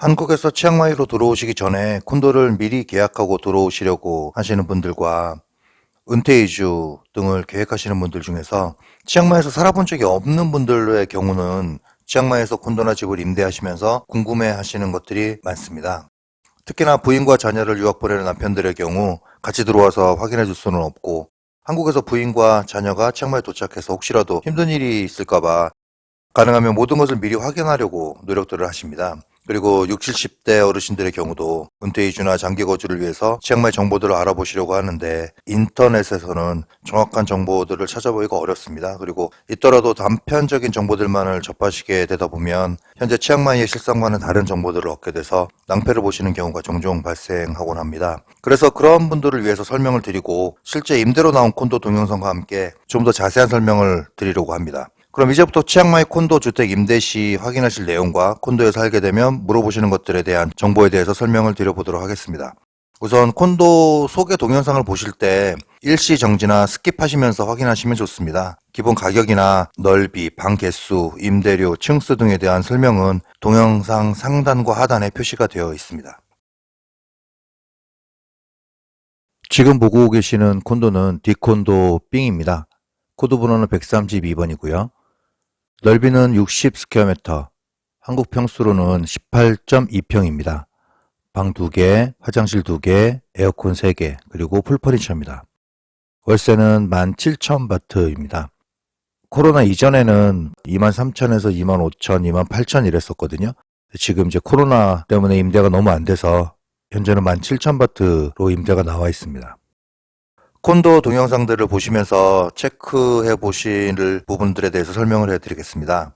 한국에서 치앙마이로 들어오시기 전에 콘도를 미리 계약하고 들어오시려고 하시는 분들과 은퇴 이주 등을 계획하시는 분들 중에서 치앙마이에서 살아본 적이 없는 분들의 경우는 치앙마이에서 콘도나 집을 임대하시면서 궁금해 하시는 것들이 많습니다. 특히나 부인과 자녀를 유학 보내는 남편들의 경우 같이 들어와서 확인해 줄 수는 없고, 한국에서 부인과 자녀가 치앙마이에 도착해서 혹시라도 힘든 일이 있을까봐 가능하면 모든 것을 미리 확인하려고 노력들을 하십니다. 그리고 60, 70대 어르신들의 경우도 은퇴 이주나 장기 거주를 위해서 치앙마이 정보들을 알아보시려고 하는데 인터넷에서는 정확한 정보들을 찾아보기가 어렵습니다. 그리고 있더라도 단편적인 정보들만을 접하시게 되다 보면 현재 치앙마이의 실상과는 다른 정보들을 얻게 돼서 낭패를 보시는 경우가 종종 발생하곤 합니다. 그래서 그런 분들을 위해서 설명을 드리고 실제 임대로 나온 콘도 동영상과 함께 좀 더 자세한 설명을 드리려고 합니다. 그럼 이제부터 치앙마이 콘도 주택 임대 시 확인하실 내용과 콘도에 살게 되면 물어보시는 것들에 대한 정보에 대해서 설명을 드려보도록 하겠습니다. 우선 콘도 소개 동영상을 보실 때 일시 정지나 스킵하시면서 확인하시면 좋습니다. 기본 가격이나 넓이, 방 개수, 임대료, 층수 등에 대한 설명은 동영상 상단과 하단에 표시가 되어 있습니다. 지금 보고 계시는 콘도는 D콘도 B입니다. 코드 번호는 132번이고요. 넓이는 60스퀘어미터, 한국 평수로는 18.2평입니다. 방 2개, 화장실 2개, 에어컨 3개, 그리고 풀퍼니처입니다. 월세는 17,000바트입니다. 코로나 이전에는 23,000에서 25,000, 28,000 이랬었거든요. 지금 이제 코로나 때문에 임대가 너무 안 돼서 현재는 17,000바트로 임대가 나와 있습니다. 콘도 동영상들을 보시면서 체크해 보실 부분들에 대해서 설명을 해드리겠습니다.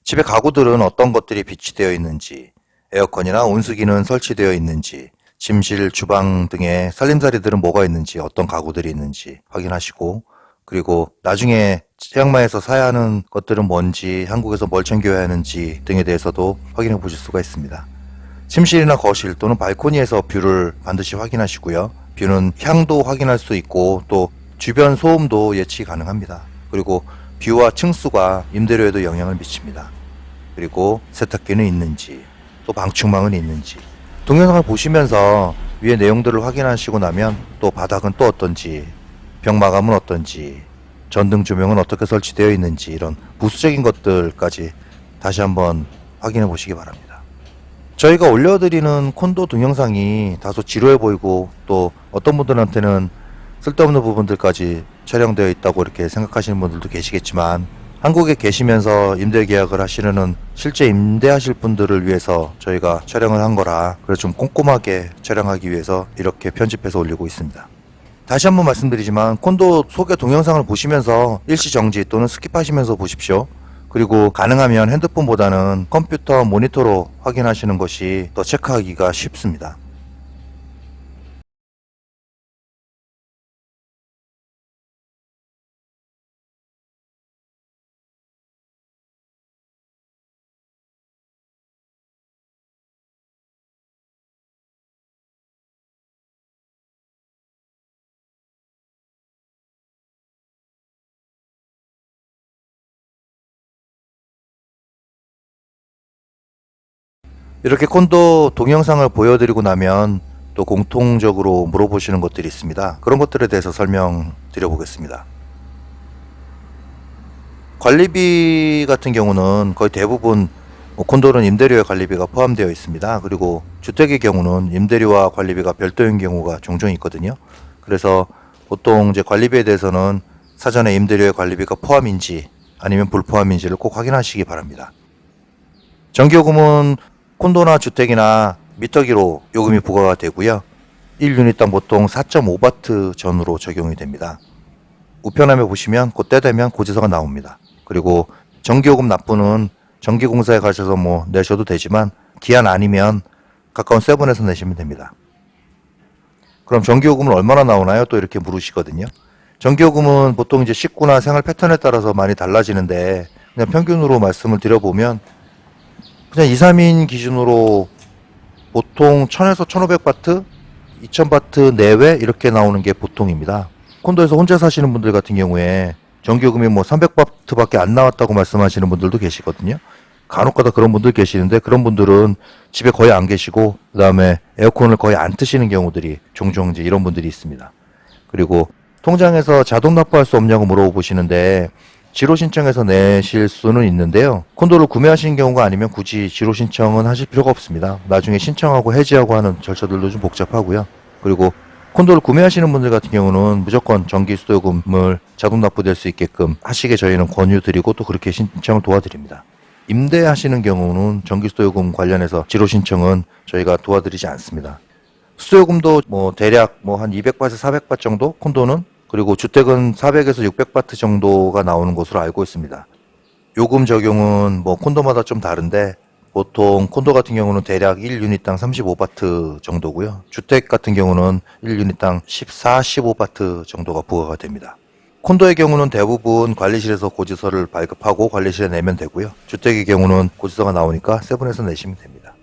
집의 가구들은 어떤 것들이 비치되어 있는지, 에어컨이나 온수기는 설치되어 있는지, 침실, 주방 등의 살림살이들은 뭐가 있는지, 어떤 가구들이 있는지 확인하시고, 그리고 나중에 치앙마이에서 사야 하는 것들은 뭔지, 한국에서 뭘 챙겨야 하는지 등에 대해서도 확인해 보실 수가 있습니다. 침실이나 거실 또는 발코니에서 뷰를 반드시 확인하시고요. 뷰는 향도 확인할 수 있고 또 주변 소음도 예측이 가능합니다. 그리고 뷰와 층수가 임대료에도 영향을 미칩니다. 그리고 세탁기는 있는지, 또 방충망은 있는지, 동영상을 보시면서 위의 내용들을 확인하시고 나면 또 바닥은 또 어떤지, 벽 마감은 어떤지, 전등 조명은 어떻게 설치되어 있는지, 이런 부수적인 것들까지 다시 한번 확인해 보시기 바랍니다. 저희가 올려드리는 콘도 동영상이 다소 지루해 보이고 또 어떤 분들한테는 쓸데없는 부분들까지 촬영되어 있다고 이렇게 생각하시는 분들도 계시겠지만, 한국에 계시면서 임대 계약을 하시려는 실제 임대하실 분들을 위해서 저희가 촬영을 한 거라, 그래서 좀 꼼꼼하게 촬영하기 위해서 이렇게 편집해서 올리고 있습니다. 다시 한번 말씀드리지만 콘도 소개 동영상을 보시면서 일시정지 또는 스킵하시면서 보십시오. 그리고 가능하면 핸드폰보다는 컴퓨터 모니터로 확인하시는 것이 더 체크하기가 쉽습니다. 이렇게 콘도 동영상을 보여드리고 나면 또 공통적으로 물어보시는 것들이 있습니다. 그런 것들에 대해서 설명드려 보겠습니다. 관리비 같은 경우는 거의 대부분 콘도는 임대료에 관리비가 포함되어 있습니다. 그리고 주택의 경우는 임대료와 관리비가 별도인 경우가 종종 있거든요. 그래서 보통 이제 관리비에 대해서는 사전에 임대료에 관리비가 포함인지 아니면 불포함인지를 꼭 확인하시기 바랍니다. 전기요금은 콘도나 주택이나 미터기로 요금이 부과가 되고요. 1유닛당 보통 4.5바트 전후로 적용이 됩니다. 우편함에 보시면 그때 되면 고지서가 나옵니다. 그리고 전기요금 납부는 전기공사에 가셔서 내셔도 되지만 기한 아니면 가까운 세븐에서 내시면 됩니다. 그럼 전기요금은 얼마나 나오나요? 또 이렇게 물으시거든요. 전기요금은 보통 이제 식구나 생활 패턴에 따라서 많이 달라지는데, 그냥 평균으로 말씀을 드려보면 그냥 2, 3인 기준으로 보통 1000에서 1500바트, 2000바트 내외 이렇게 나오는 게 보통입니다. 콘도에서 혼자 사시는 분들 같은 경우에 전기요금이 300바트밖에 안 나왔다고 말씀하시는 분들도 계시거든요. 간혹가다 그런 분들 계시는데 그런 분들은 집에 거의 안 계시고 그다음에 에어컨을 거의 안 트시는 경우들이 종종 이제 이런 분들이 있습니다. 그리고 통장에서 자동 납부할 수 없냐고 물어보시는데 지로 신청해서 내실 수는 있는데요. 콘도를 구매하시는 경우가 아니면 굳이 지로 신청은 하실 필요가 없습니다. 나중에 신청하고 해지하고 하는 절차들도 좀 복잡하고요. 그리고 콘도를 구매하시는 분들 같은 경우는 무조건 정기 수도요금을 자동 납부될 수 있게끔 하시게 저희는 권유드리고 또 그렇게 신청을 도와드립니다. 임대하시는 경우는 정기 수도요금 관련해서 지로 신청은 저희가 도와드리지 않습니다. 수도요금도 뭐 대략 뭐 한 200바트, 400바트 정도 콘도는, 그리고 주택은 400에서 600바트 정도가 나오는 것으로 알고 있습니다. 요금 적용은 뭐 콘도마다 좀 다른데 보통 콘도 같은 경우는 대략 1유닛당 35바트 정도고요. 주택 같은 경우는 1유닛당 14, 15바트 정도가 부과가 됩니다. 콘도의 경우는 대부분 관리실에서 고지서를 발급하고 관리실에 내면 되고요. 주택의 경우는 고지서가 나오니까 세분에서 내시면 됩니다.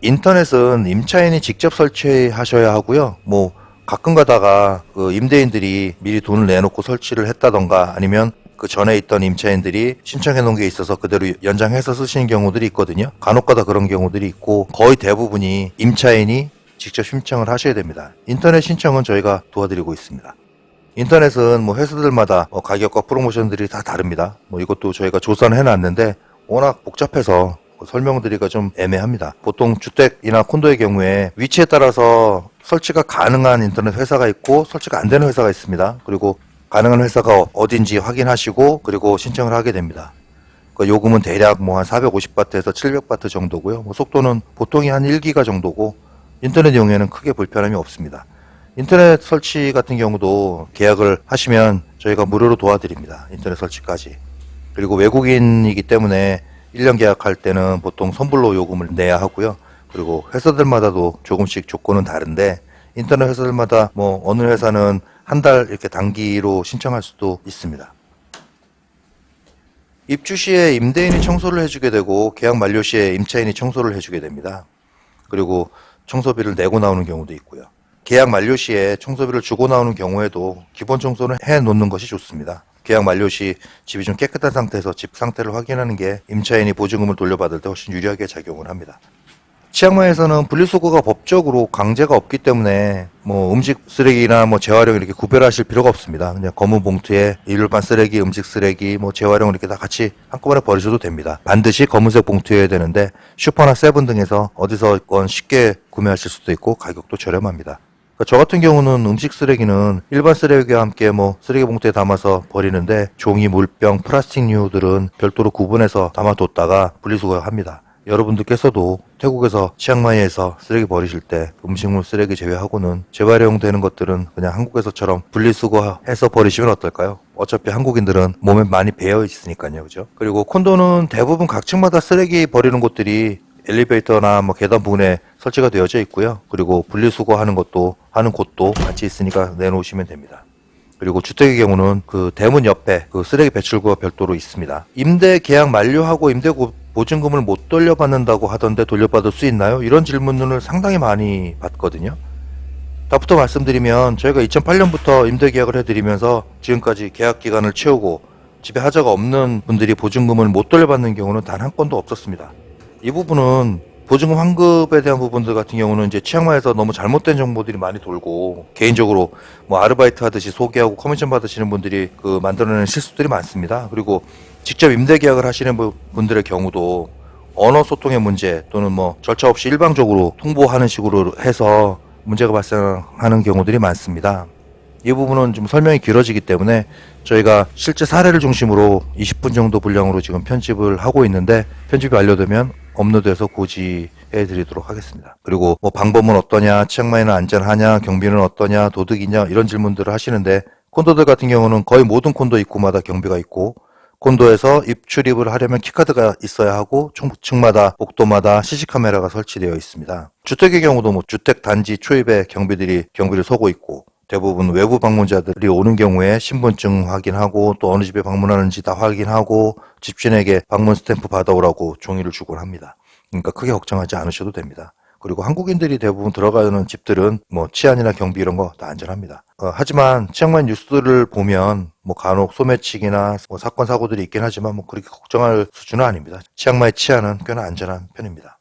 인터넷은 임차인이 직접 설치하셔야 하고요. 뭐 가끔 가다가 그 임대인들이 미리 돈을 내놓고 설치를 했다던가 아니면 그 전에 있던 임차인들이 신청해 놓은 게 있어서 그대로 연장해서 쓰시는 경우들이 있거든요. 간혹 가다 그런 경우들이 있고 거의 대부분이 임차인이 직접 신청을 하셔야 됩니다. 인터넷 신청은 저희가 도와드리고 있습니다. 인터넷은 뭐 회사들마다 가격과 프로모션들이 다 다릅니다. 뭐 이것도 저희가 조사를 해놨는데 워낙 복잡해서 설명드리기가 좀 애매합니다. 보통 주택이나 콘도의 경우에 위치에 따라서 설치가 가능한 인터넷 회사가 있고 설치가 안 되는 회사가 있습니다. 그리고 가능한 회사가 어딘지 확인하시고 그리고 신청을 하게 됩니다. 그 요금은 대략 뭐 한 450바트에서 700바트 정도고요. 뭐 속도는 보통이 한 1기가 정도고 인터넷 이용에는 크게 불편함이 없습니다. 인터넷 설치 같은 경우도 계약을 하시면 저희가 무료로 도와드립니다. 인터넷 설치까지. 그리고 외국인이기 때문에 1년 계약할 때는 보통 선불로 요금을 내야 하고요. 그리고 회사들마다도 조금씩 조건은 다른데 인터넷 회사들마다 뭐 어느 회사는 한 달 이렇게 단기로 신청할 수도 있습니다. 입주 시에 임대인이 청소를 해주게 되고 계약 만료 시에 임차인이 청소를 해주게 됩니다. 그리고 청소비를 내고 나오는 경우도 있고요. 계약 만료 시에 청소비를 주고 나오는 경우에도 기본 청소는 해 놓는 것이 좋습니다. 계약 만료 시 집이 좀 깨끗한 상태에서 집 상태를 확인하는 게 임차인이 보증금을 돌려받을 때 훨씬 유리하게 작용을 합니다. 치앙마이에서는 분리수거가 법적으로 강제가 없기 때문에 뭐 음식 쓰레기나 뭐 재활용 이렇게 구별하실 필요가 없습니다. 그냥 검은 봉투에 일반 쓰레기, 음식 쓰레기, 뭐 재활용 이렇게 다 같이 한꺼번에 버리셔도 됩니다. 반드시 검은색 봉투여야 되는데 슈퍼나 세븐 등에서 어디서건 쉽게 구매하실 수도 있고 가격도 저렴합니다. 저 같은 경우는 음식 쓰레기는 일반 쓰레기와 함께 뭐 쓰레기 봉투에 담아서 버리는데 종이, 물병, 플라스틱류들은 별도로 구분해서 담아뒀다가 분리수거합니다. 여러분들께서도 태국에서 치앙마이에서 쓰레기 버리실 때 음식물 쓰레기 제외하고는 재활용되는 것들은 그냥 한국에서처럼 분리수거해서 버리시면 어떨까요? 어차피 한국인들은 몸에 많이 배어 있으니까요, 그죠? 그리고 콘도는 대부분 각 층마다 쓰레기 버리는 곳들이 엘리베이터나 뭐 계단 부분에 설치가 되어져 있고요. 그리고 분리수거하는 곳도 같이 있으니까 내놓으시면 됩니다. 그리고 주택의 경우는 그 대문 옆에 그 쓰레기 배출구가 별도로 있습니다. 임대 계약 만료하고 임대 보증금을 못 돌려받는다고 하던데 돌려받을 수 있나요? 이런 질문을 상당히 많이 받거든요. 답부터 말씀드리면 저희가 2008년부터 임대 계약을 해드리면서 지금까지 계약 기간을 채우고 집에 하자가 없는 분들이 보증금을 못 돌려받는 경우는 단 한 건도 없었습니다. 이 부분은 보증금 환급에 대한 부분들 같은 경우는 이제 치앙마이에서 너무 잘못된 정보들이 많이 돌고 개인적으로 뭐 아르바이트 하듯이 소개하고 커미션 받으시는 분들이 그 만들어내는 실수들이 많습니다. 그리고 직접 임대 계약을 하시는 분들의 경우도 언어 소통의 문제 또는 뭐 절차 없이 일방적으로 통보하는 식으로 해서 문제가 발생하는 경우들이 많습니다. 이 부분은 좀 설명이 길어지기 때문에 저희가 실제 사례를 중심으로 20분 정도 분량으로 지금 편집을 하고 있는데 편집이 완료되면 업로드해서 고지해 드리도록 하겠습니다. 그리고 뭐 방법은 어떠냐, 치앙마이는 안전하냐, 경비는 어떠냐, 도둑이냐 이런 질문들을 하시는데 콘도들 같은 경우는 거의 모든 콘도 입구마다 경비가 있고 콘도에서 입출입을 하려면 키카드가 있어야 하고 층마다 복도마다 CC카메라가 설치되어 있습니다. 주택의 경우도 뭐 주택 단지 초입에 경비를 서고 있고 대부분 외부 방문자들이 오는 경우에 신분증 확인하고 또 어느 집에 방문하는지 다 확인하고 집주인에게 방문 스탬프 받아오라고 종이를 주곤 합니다. 그러니까 크게 걱정하지 않으셔도 됩니다. 그리고 한국인들이 대부분 들어가는 집들은 뭐 치안이나 경비 이런 거 다 안전합니다. 하지만 치앙마이 뉴스를 보면 뭐 간혹 소매치기나 뭐 사건 사고들이 있긴 하지만 뭐 그렇게 걱정할 수준은 아닙니다. 치앙마이 치안은 꽤나 안전한 편입니다.